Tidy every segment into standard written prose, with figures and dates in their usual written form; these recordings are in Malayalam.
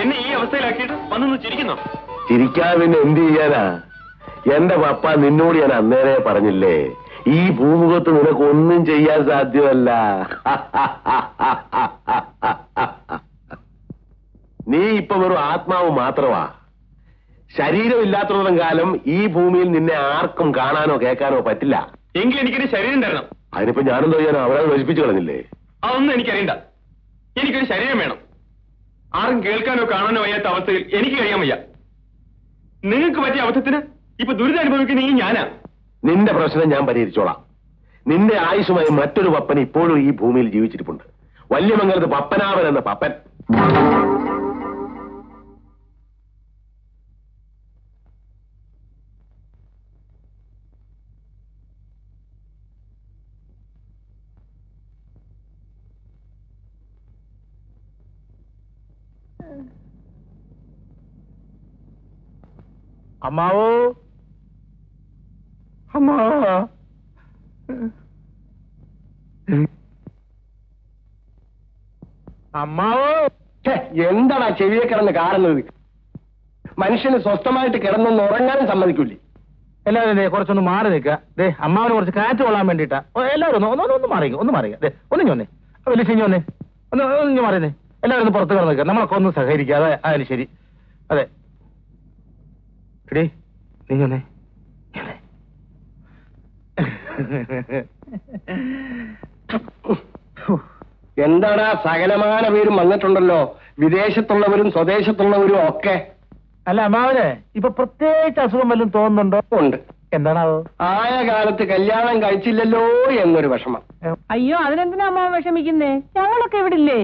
എന്നെ ഈ അവസ്ഥയിലാക്കിയിട്ട് വന്നൊന്ന് ചിരിക്കുന്നോ? ചിരിക്കാതെ പിന്നെ എന്ത് ചെയ്യാനാ? എന്റെ പപ്പ നിന്നോട് ഞാൻ അന്നേരെ പറഞ്ഞില്ലേ, ഈ ഭൂമുഖത്ത് നിനക്കൊന്നും ചെയ്യാൻ സാധ്യമല്ല. നീ ഇപ്പൊ വെറും ആത്മാവ് മാത്രമാ. ശരീരമില്ലാത്തത്തോളം കാലം ഈ ഭൂമിയിൽ നിന്നെ ആർക്കും കാണാനോ കേൾക്കാനോ പറ്റില്ല. എങ്കിൽ എനിക്കൊരു ശരീരം തരണം. അതിനിപ്പോ ഞാനെന്തോ ചെയ്യാനോ? അവരെ നശിപ്പിച്ചു കളഞ്ഞില്ലേ? അതൊന്നും എനിക്കറിയണ്ട. എനിക്കൊരു ശരീരം വേണം. ആരും കേൾക്കാനോ കാണാനോ വയ്യാത്ത അവസ്ഥയിൽ എനിക്ക് കഴിയാൻ വയ്യ. നിങ്ങൾക്ക് പറ്റിയ അവസ്ഥത്തിന് ഇപ്പൊ ദുരിതം അനുഭവിക്കുന്ന ഈ ഞാനാ. നിന്റെ പ്രശ്നം ഞാൻ പരിഹരിച്ചോളാം. നിന്റെ ആയുഷുമായി മറ്റൊരു പപ്പൻ ഇപ്പോഴും ഈ ഭൂമിയിൽ ജീവിച്ചിരിപ്പുണ്ട്. വല്യമംഗലത്ത് പപ്പനാവൻ എന്ന പപ്പൻ. അമ്മാവോ, അമ്മാവാ, അമ്മാവോ. എന്താടാ ചെവിയെ കിടന്ന് കാണുന്നത്? മനുഷ്യന് സ്വസ്ഥമായിട്ട് കിടന്നൊന്ന് ഉറങ്ങാനും സമ്മതിക്കൂലേ? എല്ലാവരും കുറച്ചൊന്ന് മാറി നിൽക്കുക. അമ്മാവന് കുറച്ച് കാറ്റ് കൊള്ളാൻ വേണ്ടിട്ടാ. എല്ലാവരും ഒന്ന് മാറിക്കുക, ഒന്ന് മാറിക്കുക. ഒന്ന് ഞൊന്നേ, വലിയ ചിഞ്ഞു വന്നേ, ഒന്ന് മാറിയേ. എല്ലാവരും ഒന്ന് പുറത്ത് കിടന്ന് നിൽക്കുക. നമ്മളൊക്കെ ഒന്ന് സഹകരിക്കുക. അതെ, അതിന് ശരി. അതെ, എടീ നീ ഞൊന്നേ. എന്താടാ, സകലമാന പേരും വന്നിട്ടുണ്ടല്ലോ, വിദേശത്തുള്ളവരും സ്വദേശത്തുള്ളവരും ഒക്കെ. അല്ല അമ്മാവന് ഇപ്പൊ പ്രത്യേകിച്ച് അസുഖം വല്ലതും തോന്നുന്നുണ്ടോ? ഉണ്ട്. എന്താണാവോ? ആയ കാലത്ത് കല്യാണം കഴിച്ചില്ലല്ലോ എന്നൊരു വിഷമം. അയ്യോ, അതിനെന്തിനാ അമ്മാവൻ വിഷമിക്കുന്നേ? ഞങ്ങളൊക്കെ ഇവിടെ ഇല്ലേ?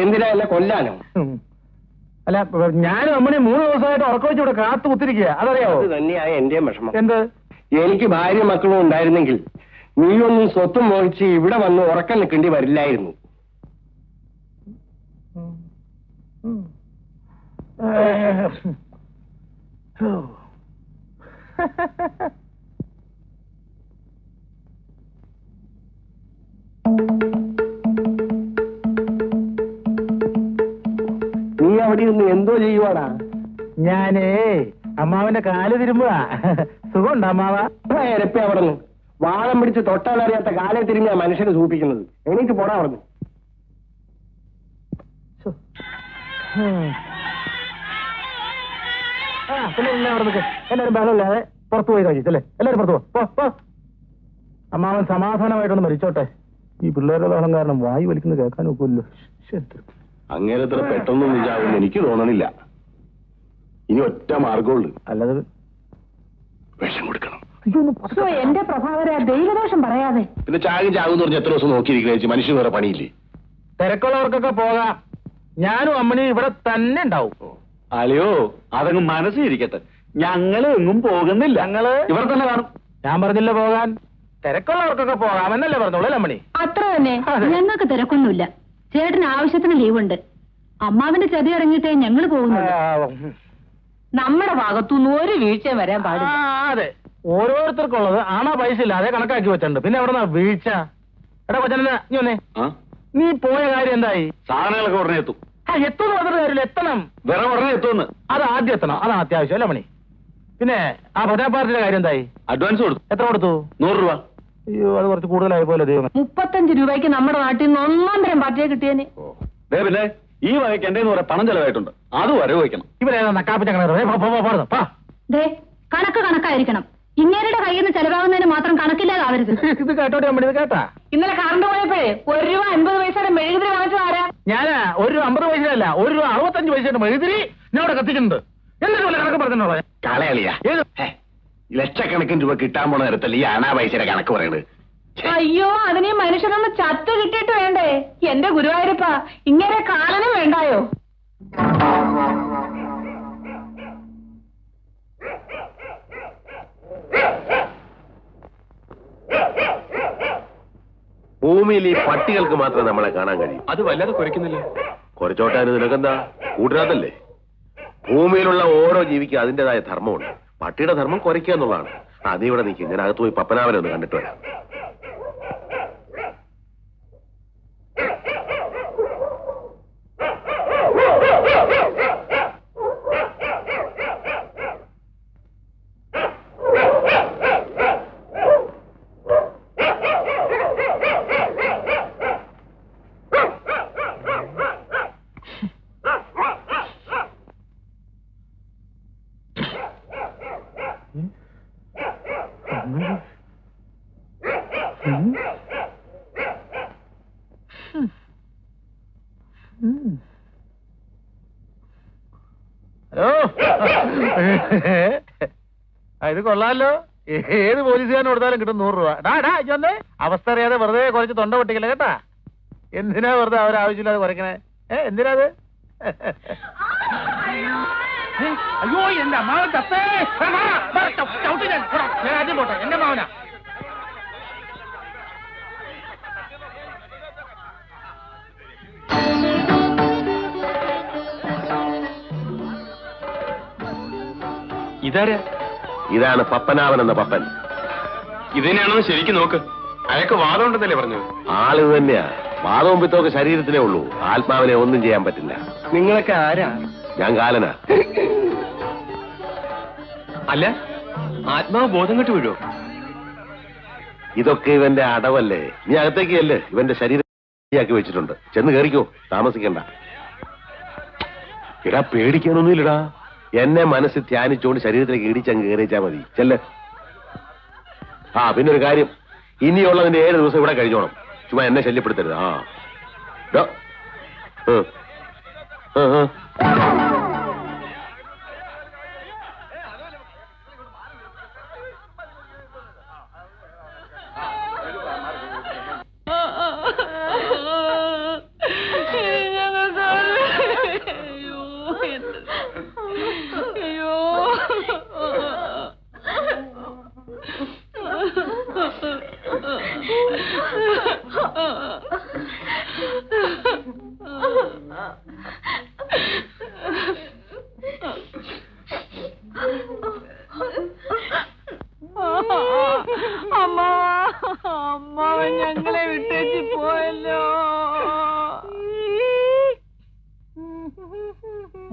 എന്തിനാ എന്നെ കൊല്ലാനോ? അല്ല, ഞാനും അമ്മണി 3 ദിവസമായിട്ട് ഉറക്കം വെച്ച് ഇവിടെ കാത്തു കുത്തിരിക്കുക. അതറിയാവോ? അത് തന്നെയായ എന്റെയും വിഷമം. എന്ത്? എനിക്ക് ഭാര്യ മക്കളും ഉണ്ടായിരുന്നെങ്കിൽ നീയൊന്നും സ്വത്തും മോഹിച്ച് ഇവിടെ വന്ന് ഉറക്കം നിൽക്കേണ്ടി വരില്ലായിരുന്നു. നീ അവിടെ നിന്ന് എന്തോ ചെയ്യുവാടാ? ഞാനേ അമ്മാവന്റെ കാല് തിരുമ്പുക. സുഖമുണ്ടോ അമ്മാവ? എരപ്പ അവിടെ നിന്ന് വാളം പിടിച്ച് തൊട്ടാലറിയാത്ത കാലെ തിരിഞ്ഞാ മനുഷ്യനെ സൂപ്പിക്കുന്നത്. എനിക്ക് പോടാ അവിടെ നിന്ന്. പിന്നെ എല്ലാവരും ബഹളമില്ലാതെ പുറത്തു പോയി കഴിച്ചല്ലേ? എല്ലാവരും പുറത്തു പോ. അമ്മാവൻ സമാധാനമായിട്ടൊന്ന് മരിച്ചോട്ടെ. ഈ പിള്ളേരുടെ ബഹളം കാരണം വായു വലിക്കുന്നത് കേൾക്കാൻ നോക്കുമല്ലോ. അങ്ങേരത്ര പെട്ടെന്നൊന്നും ചാവുമെന്ന് എനിക്ക് തോന്നണില്ല. ഇനി ഒറ്റ മാർഗമുള്ളൂ. അല്ലാതെ വിഷം കൊടുക്കണം. എന്റെ പ്രഭാകര, ദൈവദോഷം പറയാതെ. പിന്നെ ചാകുന്ന് പറഞ്ഞ് എത്ര ദിവസം നോക്കിയിരിക്കണേ? മനുഷ്യന് വേറെ പണിയില്ലേ? തിരക്കുള്ളവർക്കൊക്കെ പോകാം. ഞാനും അമ്മണി ഇവിടെ തന്നെ ഉണ്ടാവും. അല്ലയോ, അതങ്ങ് മനസ്സിരിക്കട്ടെ. ഞങ്ങള് എങ്ങും പോകുന്നില്ല. ഞങ്ങള് ഇവിടെ തന്നെ കാണും. ഞാൻ പറഞ്ഞില്ല പോകാൻ. തിരക്കുള്ളവർക്കൊക്കെ പോകാമെന്നല്ലേ പറഞ്ഞോളൂ അമ്മണി? അത്ര തന്നെ. ഞങ്ങൾക്ക് തിരക്കൊന്നുമില്ല. ചേട്ടന് ആവശ്യത്തിന് ലീവുണ്ട്. അമ്മാവിന്റെ ചതി ഇറങ്ങിയിട്ടേ ഞങ്ങൾ പോകുന്നുള്ളൂ. നമ്മുടെ ഭാഗത്തുനിന്ന് ഒരു വീഴ്ചയും വരാൻ പാടില്ല. അതെ, ഓരോരുത്തർക്കുള്ളത് ആണാ പൈസ ഇല്ലാതെ കണക്കാക്കി വെച്ചിട്ടുണ്ട്. പിന്നെ എവിടെ വീഴ്ച? എടാ കൊച്ചനെ, നീ പോയ കാര്യം എന്തായി? സാധനങ്ങളൊക്കെ ഉടനെ എത്തും. എത്തുന്ന പറഞ്ഞ കാര്യമില്ല, എത്തണം. വേറെ ഉടനെ എത്തുമെന്ന്. അത് ആദ്യം എത്തണം, അതാണ് അത്യാവശ്യം അല്ലേ മണി? പിന്നെ ആ പ്രജാ പാർട്ടിയുടെ കാര്യം എന്തായി? അഡ്വാൻസ് കൊടുത്തു. എത്ര കൊടുത്തു? 100 രൂപ. അയ്യോ, അത് കുറച്ച് കൂടുതലായി പോലെ ദൈവം. 35 രൂപയ്ക്ക് നമ്മുടെ നാട്ടിൽ നിന്ന് 1 തരം പാർട്ടിയെ കിട്ടിയേനെ. പിന്നെ ഈ വകയ്ക്ക് എന്റെ പാണം ചെലവായിട്ടുണ്ട്. അത് വരവ് വയ്ക്കണം. ഇവരേതാ നക്കാപ്പിച്ച കണക്ക്? കണക്ക് കണക്കായിരിക്കണം. ഇങ്ങേരുടെ കയ്യിൽ നിന്ന് ചെലവാകുന്നതിന് മാത്രം കണക്കില്ലാതാവരുത്. ഇത് കേട്ടോട്ടെ അമ്മണി, ഇത് കേട്ടാ? ഇന്നലെ കറണ്ട് പോയപ്പോഴേ 1 രൂപ 50 പൈസയുടെ മെഴുകുതിരി വാങ്ങിച്ചു ആരാ? ഞാനാ 1 രൂപ 50 പൈസയല്ല, 1 രൂപ 65 പൈസയുടെ മെഴുകുതിരി ഞാൻ അവിടെ കത്തിക്കുന്നുണ്ട്. എന്നിട്ട് പോലെ കണക്ക് പറഞ്ഞോ? കളയളിയാ, ലക്ഷക്കണക്കിന് രൂപ കിട്ടാൻ പോണ നേരത്തല്ല ഈ അനാ പൈസയുടെ കണക്ക് പറയണത്. അയ്യോ, അതിന് മനുഷ്യനൊന്ന് ചത്ത് കിട്ടിയിട്ട് വേണ്ടേ? എന്റെ ഗുരുവായൂരപ്പ, ഇങ്ങനെ കാണാനും വേണ്ടായോ? ഭൂമിയിൽ ഈ പട്ടികൾക്ക് മാത്രമേ നമ്മളെ കാണാൻ കഴിയും. അത് വല്ലാതെ കുരയ്ക്കുന്നില്ല. കുറച്ചോട്ടാന് നിനക്കെന്താ? കൂട്ടിനകത്തല്ലേ? ഭൂമിയിലുള്ള ഓരോ ജീവിക്കും അതിൻ്റെതായ ധർമ്മമുണ്ട്. പട്ടിയുടെ ധർമ്മം കുറയ്ക്കുക എന്നുള്ളതാണ്. നീ ഇവിടെ നിൽക്കും, ഞാൻ അകത്ത് പോയി പപ്പനാവനെ ഒന്ന് കണ്ടിട്ട് വരാം. ഹലോ, ഇത് കൊള്ളാലോ. ഏത് പോലീസുകാരന് കൊടുത്താലും കിട്ടും 100 രൂപ. ഇതൊന്നേ അവസ്ഥ അറിയാതെ വെറുതെ കുറച്ച് തൊണ്ട പൊട്ടിക്കല കേട്ടാ. എന്തിനാ വെറുതെ അവരാവശ്യമില്ലാതെ കുറയ്ക്കണേ? എന്തിനാ അത്? അയ്യോ, എന്റെ അമ്മാവൻ തത്തേ. ഞാൻ ആദ്യം പോട്ടെ, എന്റെ മാവനാ. ഇതാരാ? ഇതാണ് പപ്പനാവൻ എന്ന പപ്പൻ. ഇതിനെയാണെന്ന് ശരിക്കും നോക്ക്. അയാൾക്ക് വാദം ഉണ്ടെന്നല്ലേ പറഞ്ഞു? ആള് തന്നെയാ. വാദവും പിത്തമൊക്കെ ശരീരത്തിലേ ഉള്ളൂ, ആത്മാവിനെ ഒന്നും ചെയ്യാൻ പറ്റില്ല. നിങ്ങളൊക്കെ ആരാ? ഞാൻ കാലനാ. അല്ല, ആത്മാവ് ബോധം കെട്ട് വീഴോ? ഇതൊക്കെ ഇവന്റെ അടവല്ലേ. നീ അകത്തേക്ക് അല്ലേ, ഇവന്റെ ശരീരമാക്കി വെച്ചിട്ടുണ്ട്. ചെന്ന് കയറിക്കോ, താമസിക്കണ്ട. ഇടാ, പേടിക്കാനൊന്നുമില്ലടാ. എന്നെ മനസ്സിൽ ധ്യാനിച്ചുകൊണ്ട് ശരീരത്തിലേക്ക് ഇടിച്ചങ്ങ് കയറിച്ചാ മതി. ചെല്ല്. പിന്നെ ഒരു കാര്യം, ഇനിയുള്ളതിന്റെ 7 ദിവസം ഇവിടെ കഴിഞ്ഞോണം. ചുമ്മാ എന്നെ ശല്യപ്പെടുത്തരുത്. അമ്മാവൻ ഞങ്ങളെ വിട്ടേച്ച് പോയല്ലോ.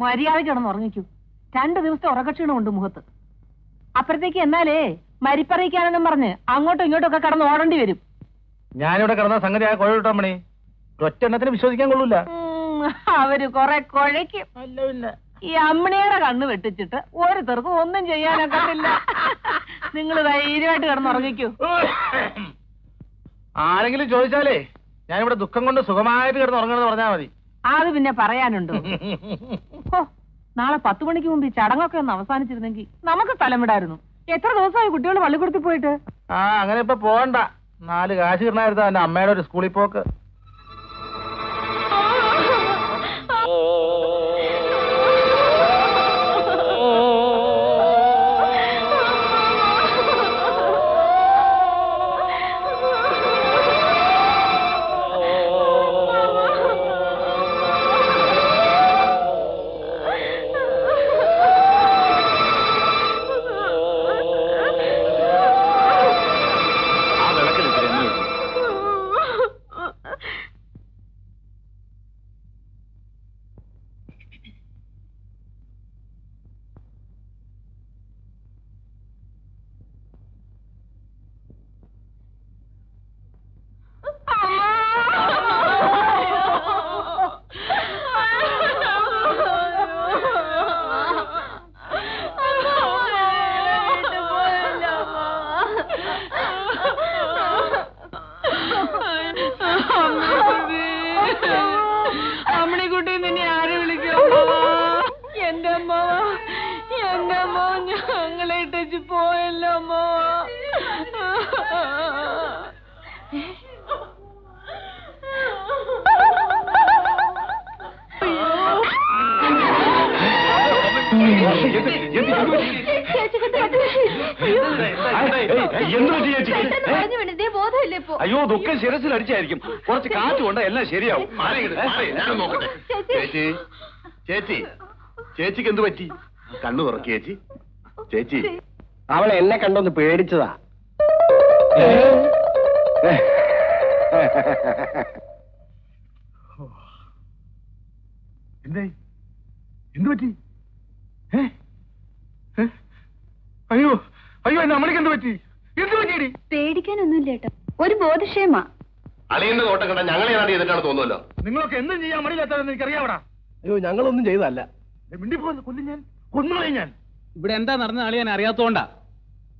മര്യാദ കിടന്ന് ഉറങ്ങിക്കൂ. 2 ദിവസത്തെ ഉറക്കക്ഷീണമുണ്ട് മുഖത്ത്. അപ്പുറത്തേക്ക് എന്നാലേ മരിപ്പറിയിക്കാനെന്നും പറഞ്ഞ് അങ്ങോട്ടും ഇങ്ങോട്ടും ഒക്കെ കടന്ന് ഓടേണ്ടി വരും. ഞാനിവിടെ കിടന്ന സംഗതി ആ കുഴവിട്ടാ മണി. ഒറ്റെണ്ണത്തിന് വിശ്വസിക്കാൻ കൊള്ളൂല. അവര് കൊറേ കുഴയ്ക്കും. അല്ല, ഈ അമ്മിണിയുടെ കണ്ണ് വെട്ടിച്ചിട്ട് ഓരോരുത്തർക്കും ഒന്നും ചെയ്യാനൊക്കത്തില്ല. നിങ്ങൾ ധൈര്യമായിട്ട് കിടന്നുറങ്ങിക്കൂ. ആരെങ്കിലും ചോദിച്ചാലേ ഞാനിവിടെ ദുഃഖം കൊണ്ട് സുഖമായിട്ട് കിടന്നുറങ്ങണമെന്ന് പറഞ്ഞാൽ മതി. അത് പിന്നെ പറയാനുണ്ടോ? നാളെ 10 മണിക്ക് മുമ്പ് ഈ ചടങ്ങൊക്കെ ഒന്ന് അവസാനിച്ചിരുന്നെങ്കിൽ നമുക്ക് സ്ഥലം വിടായിരുന്നു. എത്ര ദിവസമായി കുട്ടികൾ പള്ളിക്കൂടത്തിൽ പോയിട്ട്? അങ്ങനെ ഇപ്പൊ പോകണ്ട. 4 കാശ് കിട്ടണായിരുന്നു എന്റെ അമ്മയുടെ ഒരു സ്കൂളിൽ പോക്ക്. അമ്മണിക്കുട്ടി നിന്നെ ആരെ വിളിക്കും? എന്റെ അമ്മാവ ഞങ്ങളെ ഇട്ടേച്ച് പോയല്ലോ അമ്മാവ. അയ്യോ, ദുഃഖം ശിരസിൽ അടിച്ചായിരിക്കും. കുറച്ച് കാറ്റ് കൊണ്ട് എല്ലാം ശരിയാവും. ചേച്ചി, ചേച്ചി, ചേച്ചിക്ക് എന്ത് പറ്റി? കണ്ണു തുറക്കി ചേച്ചി. ചേച്ചി, അവൾ എന്നെ കണ്ടൊന്ന് പേടിച്ചതാ. എന്തായി? എന്ത് പറ്റി? അയ്യോ അയ്യോ, എന്റെ അമ്മണിക്ക് എന്ത് പറ്റി? എന്ത് പറ്റിയടി? പേടിക്കാനൊന്നുമില്ല ഏട്ടാ, ഒരു ബോധക്ഷേമ. അളിയന്റെ നോട്ടം കണ്ട ഞങ്ങളെ ഏതാണ്ട് ചെയ്തിട്ടാണ് തോന്നുമല്ലോ. നിങ്ങളൊക്കെ എന്തും ചെയ്യാൻ മടിയില്ലാത്തതെന്ന് എനിക്കറിയാവടാ. അയ്യോ, ഞങ്ങളൊന്നും ചെയ്തല്ല. മിണ്ടിപ്പോന്ന് കൊന്നുകളയും ഞാൻ. ഇവിടെ എന്താ നടന്ന അളിയാൻ അറിയാത്തോണ്ടാ.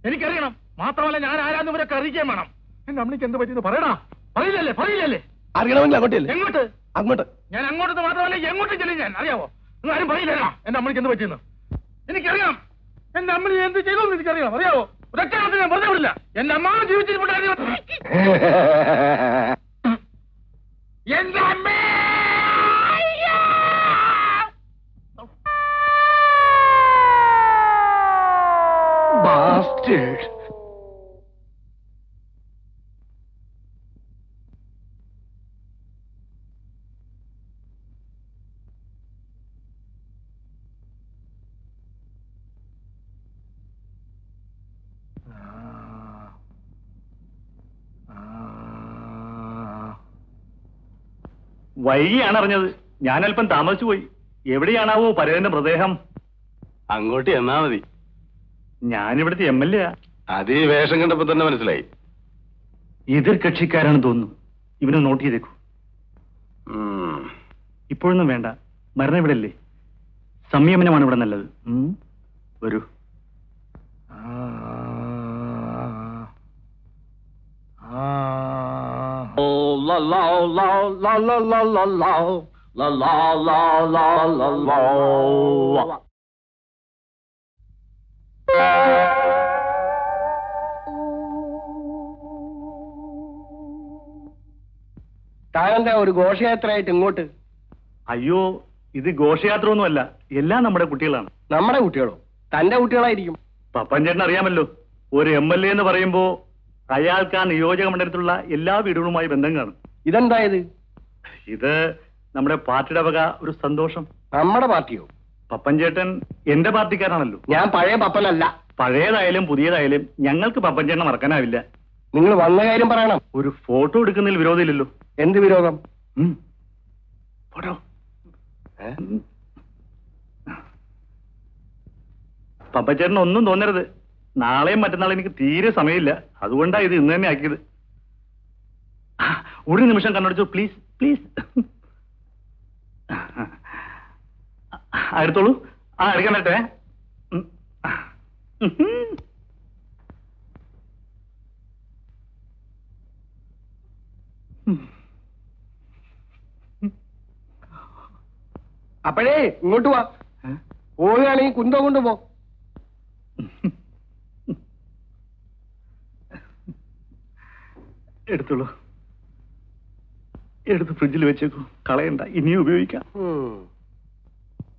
എനിക്കറിയണം. മാത്രമല്ല ഞാൻ ആരാന്ന് ഇവരൊക്കെ അറിയിക്കാൻ വേണം. എന്റെ അമ്മയ്ക്ക് എന്ത് പറ്റിയെന്ന് പറയടാ. പറയില്ലല്ലേ അറിയണമെങ്കിൽ അങ്ങോട്ടല്ലേ? എങ്ങോട്ട്? അങ്ങോട്ട്. ഞാൻ അങ്ങോട്ട് മാത്രമല്ല എങ്ങോട്ടും ചെല്ലും. ഞാൻ അറിയാവോ? നിങ്ങൾ ആരും പറയില്ലല്ലോ എന്റെ അമ്മയ്ക്ക് എന്ത് പറ്റിയെന്ന്. എനിക്കറിയാം. എന്റെ അമ്മ എന്ത് ചെയ്തോന്ന് എനിക്കറിയാം. അറിയാവോ? ഒരൊറ്റ ഞാൻ വെറുതെ വിടില്ല. എന്റെ അമ്മ ജീവിച്ചിരിപ്പുണ്ടായിരുന്നു. എന്റെ അമ്മേ Bastard. വൈകിയാണ് അറിഞ്ഞത്. ഞാൻ അല്പം താമസിച്ചു പോയി. എവിടെയാണാവോ പരേതന്റെ മൃതദേഹം? അങ്ങോട്ട് എന്നാ മതി. ഞാനിവിടുത്തെ MLA. അത് ഈ വേഷം കണ്ടപ്പോ തന്നെ മനസ്സിലായി. എതിർ കക്ഷിക്കാരാണ് തോന്നുന്നു. ഇവനെ നോട്ട് ചെയ്തേക്കൂ. ഇപ്പോഴൊന്നും വേണ്ട. മരണം ഇവിടെ അല്ലേ. സംയമനമാണ് ഇവിടെ നല്ലത്. വരൂ. താനെന്താ ഒരു ഘോഷയാത്രയായിട്ട് ഇങ്ങോട്ട്? അയ്യോ, ഇത് ഘോഷയാത്ര ഒന്നുമല്ല. എല്ലാം നമ്മുടെ കുട്ടികളാണ്. നമ്മുടെ കുട്ടികളോ? തന്റെ കുട്ടികളായിരിക്കും. പപ്പൻ ചേട്ടൻ അറിയാമല്ലോ, ഒരു MLA എന്ന് പറയുമ്പോ അയാൾക്ക് ആ നിയോജക മണ്ഡലത്തിലുള്ള എല്ലാ വീടുകളുമായി ബന്ധം കാണും. ഇതെന്തായത്? ഇത് നമ്മുടെ പാർട്ടിയുടെ വക ഒരു സന്തോഷം. നമ്മുടെ പാർട്ടിയോ? പപ്പൻ ചേട്ടൻ എന്റെ പാർട്ടിക്കാരാണല്ലോ. ഞാൻ പഴയ പപ്പനല്ല. പഴയതായാലും പുതിയതായാലും ഞങ്ങൾക്ക് പപ്പൻ ചേട്ടനെ മറക്കാനാവില്ല. നിങ്ങൾ വന്ന കാര്യം പറയണം. ഒരു ഫോട്ടോ എടുക്കുന്നതിൽ വിരോധമില്ലല്ലോ. എന്ത് വിരോധം? ഫോട്ടോ. പപ്പൻ ചേട്ടൻ ഒന്നും തോന്നരുത്. നാളെയും മറ്റന്നാളും എനിക്ക് തീരെ സമയമില്ല. അതുകൊണ്ടാ ഇത് ഇന്ന് തന്നെ ആക്കിയത്. ഒരു നിമിഷം കണ്ണടച്ചു. Please please. എടുത്തോളൂ. എടുക്കാൻ പറ്റേ? അപ്പോഴേ ഇങ്ങോട്ട് വാ. പോവുകയാണെങ്കിൽ കുന്തം കൊണ്ടുപോ. എടുത്തോളൂ. എടുത്ത് ഫ്രിഡ്ജിൽ വെച്ചേക്കൂ. കളയണ്ട, ഇനിയും ഉപയോഗിക്കാം.